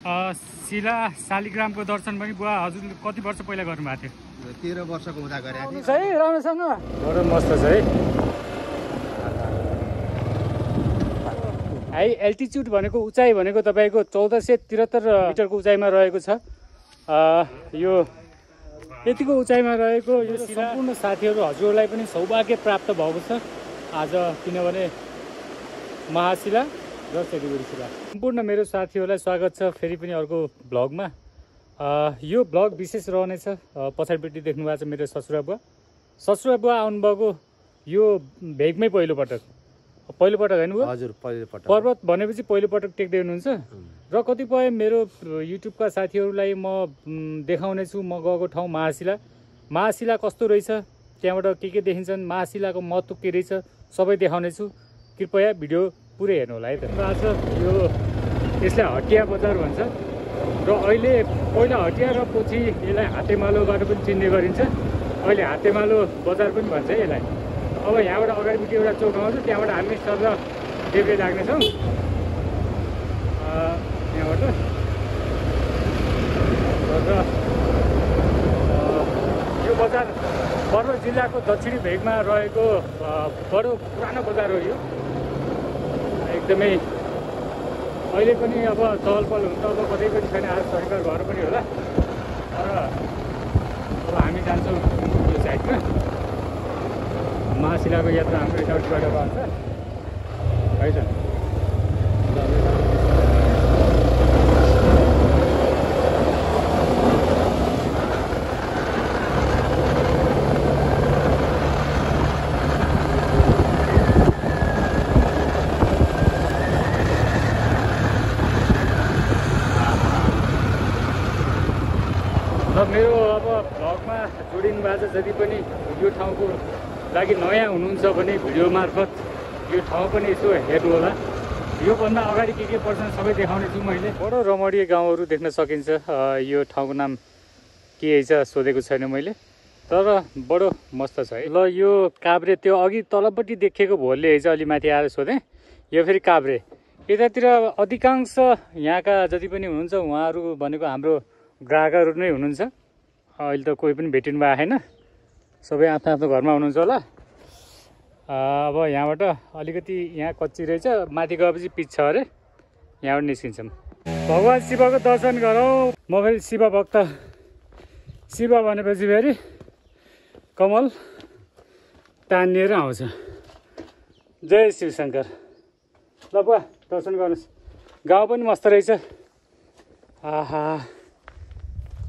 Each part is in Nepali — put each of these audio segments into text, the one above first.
शिला शालिग्रामको दर्शन पनि बुवा हजुरले कति वर्ष पहिला गर्नुभएको थियो? 13 वर्षको हुँदा गरेको थिएँ। है राम्रोसँग बडो मस्त छ है। हाई एल्टिच्युड भनेको उचाइ भनेको तपाईँको 1473 मिटरको उचाइमा रहेको छ। यो यतिको उचाइमा रहेको यो सम्पूर्ण साथीहरू हजुरहरूलाई पनि सौभाग्य प्राप्त भएको छ आज, किनभने महाशिला र सेलीगुडी शिला। सम्पूर्ण मेरो साथीहरूलाई स्वागत छ फेरि पनि अर्को भ्लगमा। यो भ्लग विशेष रहनेछ। पछाडिपट्टि देख्नु भएको छ मेरो ससुरा बुवा आउनुभएको यो भेगमै पहिलोपटक होइन बुवा? हजुर, पहिलोपटक। पर्वत भनेपछि पहिलोपटक टेक्दै हुनुहुन्छ र कतिपय मेरो युट्युबका साथीहरूलाई म देखाउने छु म गएको ठाउँ महाशिला कस्तो रहेछ, त्यहाँबाट के देखिन्छन्, महाशिलाको महत्त्व के रहेछ सबै देखाउने छु। कृपया भिडियो पुरै हेर्नु होला है त। आज यो यसलाई हटिया बजार भन्छ र अहिले पहिला हटिया र पछि यसलाई हातेमालोबाट पनि चिन्ने गरिन्छ। अहिले हातेमालो बजार पनि भन्छ यसलाई। अब यहाँबाट अगाडिपट्टि एउटा चोक आउँछ, त्यहाँबाट हामी सर देब्रे लाग्नेछौँ। यहाँबाट र यो बजार पर्वत जिल्लाको दक्षिणी भेगमा रहेको बडो पुरानो बजार हो यो। एकदमै अहिले पनि अब चहल पहल हुन्छ, अब कतै पनि छैन, आज शनिबार भएर पनि होला। तर अब हामी जान्छौँ यो साइडमा। महाशिलाको यात्रा हाम्रो यताउतिबाट गर्छ है त। मेरो अब भ्लगमा जोडिनु भएको छ जति पनि यो ठाउँको लागि नयाँ हुनुहुन्छ भने भिडियो मार्फत यो ठाउँ पनि यसो हेर्नु होला। योभन्दा अगाडि के पर्छन् सबै देखाउने छु मैले। बडो रमणीय गाउँहरू देख्न सकिन्छ। यो ठाउँको नाम के छ सोधेको छैन मैले, तर बडो मस्त छ है। ल यो काभ्रे त्यो अघि तलपट्टि देखेको भोलले है अलि माथि आएर सोधेँ, यो फेरि काभ्रे। यतातिर अधिकांश यहाँका जति पनि हुनुहुन्छ उहाँहरू भनेको हाम्रो ग्राहकहरू नै हुनुहुन्छ। अहिले त कोही पनि भेटिनु भएको छैन, सबै आफ्नो आफ्नो घरमा हुनुहुन्छ होला। अब यहाँबाट अलिकति यहाँ कच्ची रहेछ, माथि गएपछि पिच छ अरे, यहाँबाट निस्किन्छौँ। भगवान् शिवको दर्शन गरौँ। म फेरि शिव भक्त, शिव भनेपछि फेरि कमल तानिएर आउँछ। जय शिवशङ्कर। ल बुवा दर्शन गर्नुहोस्। गाउँ पनि मस्त रहेछ। आहा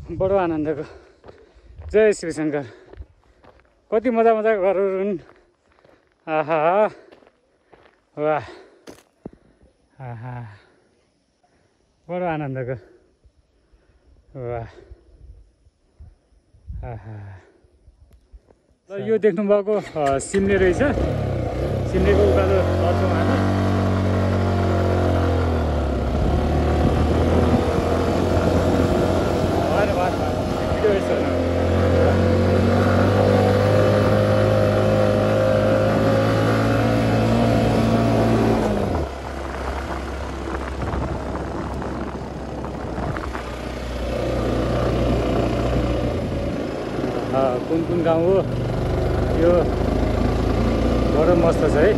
बडो आनन्दको। जय शिवशङ्कर। कति मजाको घरहरू हुन्। आहा वाह, आहा बडो आनन्दको। वाह, आहा। ल यो देख्नुभएको सिम्ले रहेछ। सिम्लेको उकालो लड्छौँ हामी। कुन गाउँ हो यो? बडो मस्त छ है।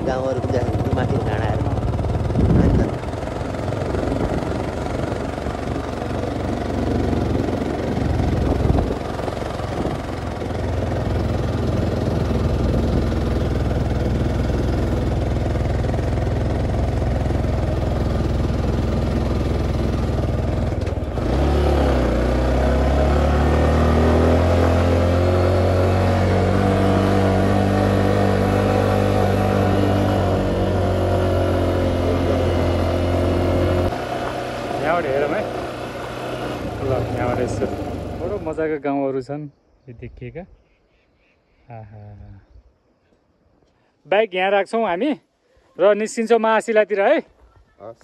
गाउँहरू माथि डाँडाहरू। हेरौँ है। ल यहाँबाट यसो बडो मजाको गाउँहरू छन् यो देखिएका। बाइक यहाँ राख्छौँ हामी र निस्किन्छौँ महाशिलातिर है।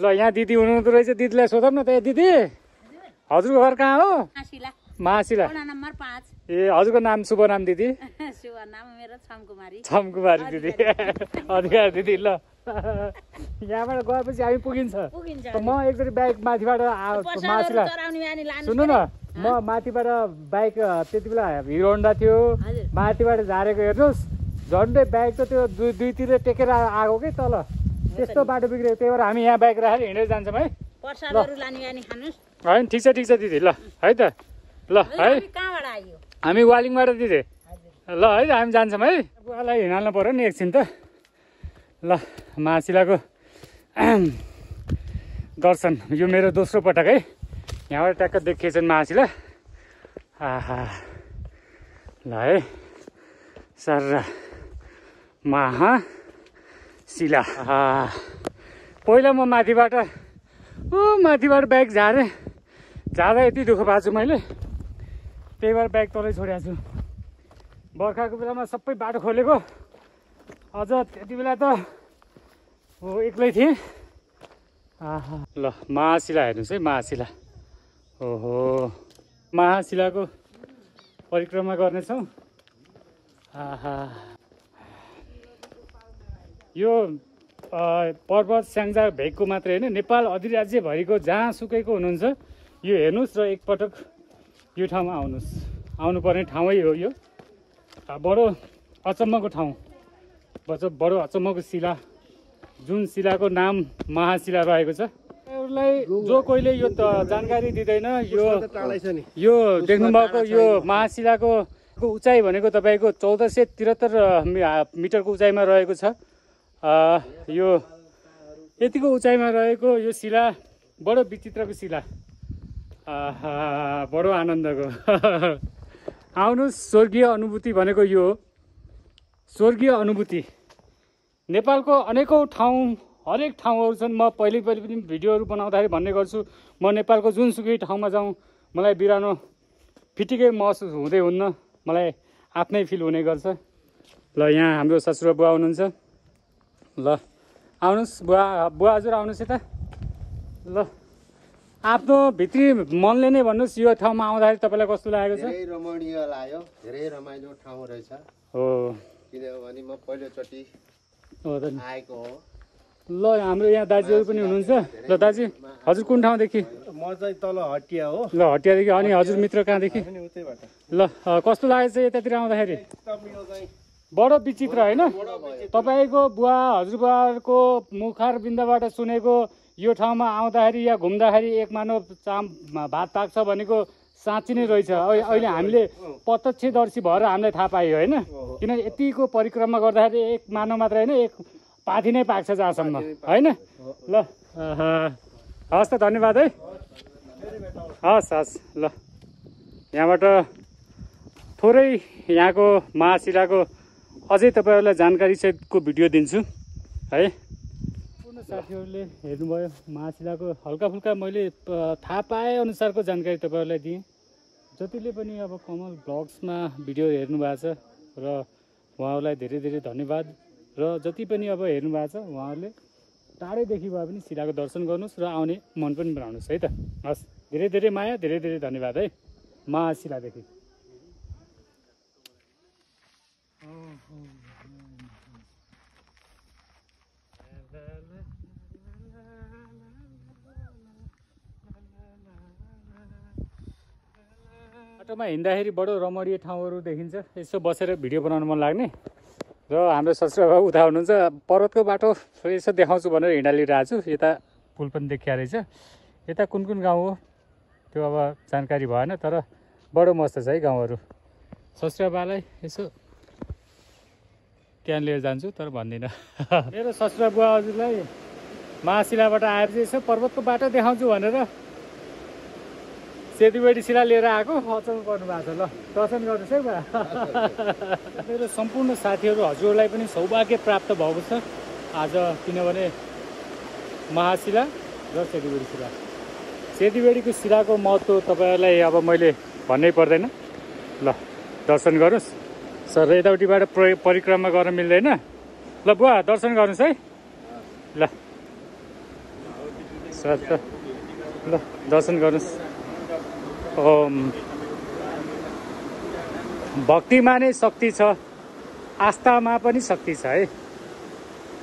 ल यहाँ दिदी हुनुहुँदो रहेछ, दिदीलाई सोधौँ न त। दिदी हजुरको घर कहाँ हो? महाशिला नम्बर 5 ए हजुरको नाम शुभ नाम दिदी शुभ नाम मेरो छमकुमारी दिदी अधिकार दिदी ल यहाँबाट गएपछि हामी पुगिन्छ म एकचोटि बाइक माथिबाट महाशिला सुन्नु न म माथिबाट बाइक त्यति बेला हिरो होन्डा थियो माथिबाट झारेको हेर्नुहोस् झन्डै बाइक त त्यो दुईतिर टेकेर आएको कि तल त्यस्तो बाटो बिग्रेको त्यही भएर हामी यहाँ बाइक राखेर हिँडेर जान्छौँ है होइन ठिक छ दिदी ल है त ल है हामी वालिङबाट दिदी ल है हामी जान्छौँ है बुवालाई हिँड्न पर्यो नि एकछिन त ल महाशिलाको दर्शन यो मेरो दोस्रो पटक है यहाँबाट ट्याक्क देखिएछन् महाशिला आहा ल है सर महाशिला पहिला म माथिबाट बाइक झारेँ जाँदा यति दुःख पाएको छु मैले त्यही भएर बाइक तलै छोडेको छु बर्खाको बेलामा सबै बाटो खोलेको अझ त्यति बेला त हो एक्लै थिएँ आहा ल महाशिला हेर्नुहोस् है महाशिला ओहो महाशिलाको परिक्रमा गर्नेछौँ आहा यो पर्वत स्याङ्जा भेगको मात्रै होइन नेपाल अधिराज्यभरिको जहाँसुकैको हुनुहुन्छ यो हेर्नुहोस् र एकपटक यो ठाउँमा आउनुपर्ने ठाउँै हो यो बडो अचम्मको ठाउँ बडो अचम्मको शिला जुन शिलाको नाम महाशिला रहेको छ यसलाई जो कोहीले यो जानकारी दिँदैन यो देख्नुभएको यो महाशिलाको उचाइ भनेको तपाईँको 1473 मिटरको उचाइमा रहेको छ यो यतिको उचाइमा रहेको यो शिला बडो विचित्रको शिला बडो आनन्दको आउनुहोस् स्वर्गीय अनुभूति भनेको यो हो स्वर्गीय अनुभूति नेपालको अनेकौँ ठाउँ हरेक ठाउँहरू छन् म पहिले पनि भिडियोहरू बनाउँदाखेरि भन्ने गर्छु म नेपालको जुनसुकै ठाउँमा जाउँ मलाई बिरानो फिटिकै महसुस हुँदै हुन्न मलाई आफ्नै फिल हुने गर्छ ल यहाँ हाम्रो ससुरा बुवा हुनुहुन्छ ल आउनुहोस् बुवा हजुर आउनुहोस् यता ल आफ्नो भित्री मनले नै भन्नुहोस् यो ठाउँमा आउँदाखेरि तपाईँलाई कस्तो लागेको छ धेरै रमणीय लाग्यो धेरै रमाइलो ठाउँ रहेछ हो किनभने म पहिलोचोटि आएको हो ल हाम्रो यहाँ दाजुहरू पनि हुनुहुन्छ ल दाजु हजुर कुन ठाउँदेखि म चाहिँ तल हटिया हो ल हटियादेखि अनि हजुर मित्र कहाँदेखि ल कस्तो लागेको छ यतातिर आउँदाखेरि बडो विचित्र होइन तपाईँको बुवा हजुरबाको मुखार बिन्दबाट सुनेको यो ठाउँमा आउँदाखेरि या घुम्दाखेरि एक मानव भात पाक्छ भनेको साँच्ची नै रहेछ अहिले हामीले प्रत्यक्षदर्शी भएर हामीलाई थाहा पायो होइन किन यतिको परिक्रमा गर्दाखेरि एक मानव मात्र होइन एक पाथी नै पाक्छ जहाँसम्म होइन ल हस् त धन्यवाद है हस् ल यहाँबाट थोरै यहाँको महाशिलाको अझै तपाईँहरूलाई जानकारी सहितको भिडियो दिन्छु है पूर्ण साथीहरूले हेर्नुभयो महाशिलाको हल्का फुल्का मैले थाहा पाए अनुसारको जानकारी तपाईँहरूलाई दिएँ जतिले पनि अब कमल ब्लग्समा भिडियो हेर्नु भएको छ र उहाँहरूलाई धेरै धेरै धन्यवाद र जति पनि अब हेर्नु भएको छ उहाँहरूले टाढैदेखि भए पनि शिलाको दर्शन गर्नुहोस् र आउने मन पनि बनाउनुहोस् है त हस् धेरै धेरै माया धेरै धेरै धन्यवाद है महाशिलादेखि बाटोमा हिँड्दाखेरि बडो रमणीय ठाउँहरू देखिन्छ यसो बसेर भिडियो बनाउन मन लाग्ने र हाम्रो ससुराबाबु उता हुनुहुन्छ पर्वतको बाटो यसो देखाउँछु भनेर हिँडालिरहेको छु यता पुल पनि देखिया रहेछ यता कुन कुन गाउँ हो त्यो अब जानकारी भएन तर बडो मस्त छ है गाउँहरू ससुराबालाई यसो त्यहाँ लिएर जान्छु तर भन्दिनँ मेरो ससुरा बुवा हजुरलाई महाशिलाबाट आएपछि यसो पर्वतको बाटो देखाउँछु भनेर सेतीबेडी शिला लिएर आएको अचम्म पर्नु भएको छ ल दर्शन गर्नुहोस् है बा मेरो सम्पूर्ण साथीहरू हजुरहरूलाई पनि सौभाग्य प्राप्त भएको छ आज किनभने महाशिला र सेतीबेडी शिला सेतीबेडीको शिलाको महत्त्व तपाईँहरूलाई अब मैले भन्नै पर्दैन ल दर्शन गर्नुहोस् सर यताउतिबाट परिक्रमा गर्न मिल्दैन ल बुवा दर्शन गर्नुहोस् है ल सर ल दर्शन गर्नुहोस् ओम भक्तिमा नै शक्ति छ, आस्थामा पनि शक्ति छ है।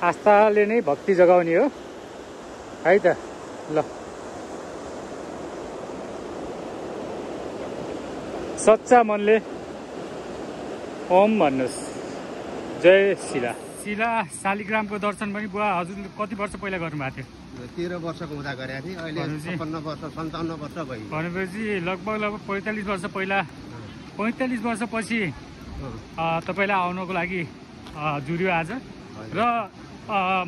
आस्थाले नै भक्ति जगाउने हो है त। ल सच्चा मनले ओम भन्नुहोस्। जय शिला। शिला शालिग्रामको दर्शन पनि बुवा हजुरले कति वर्ष पहिला गर्नुभएको थियो? 13 वर्षको हुँदा गरेको थिएँ। अहिले 56 वर्ष 57 वर्ष भयो। भनेपछि लगभग 45 वर्ष पहिला, 45 वर्षपछि तपाईँलाई आउनको लागि जुर्यो आज। र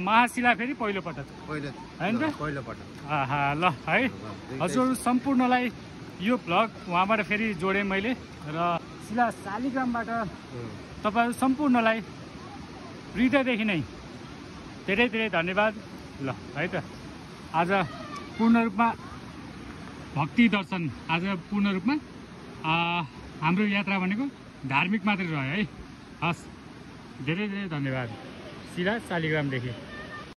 महाशिला फेरि पहिलोपटक होइन त? पहिलोपटक। ल है, हजुर सम्पूर्णलाई यो भ्लग उहाँबाट फेरि जोडेँ मैले। र शिला शालिग्रामबाट तपाईँहरू सम्पूर्णलाई हृदयदेखि नै धेरै धेरै धन्यवाद। ल है त, आज पूर्ण रूपमा भक्ति दर्शन, आज पूर्ण रूपमा हाम्रो यात्रा भनेको धार्मिक मात्रै रह्यो है। हस्, धेरै धेरै धन्यवाद शिला शालिग्रामदेखि।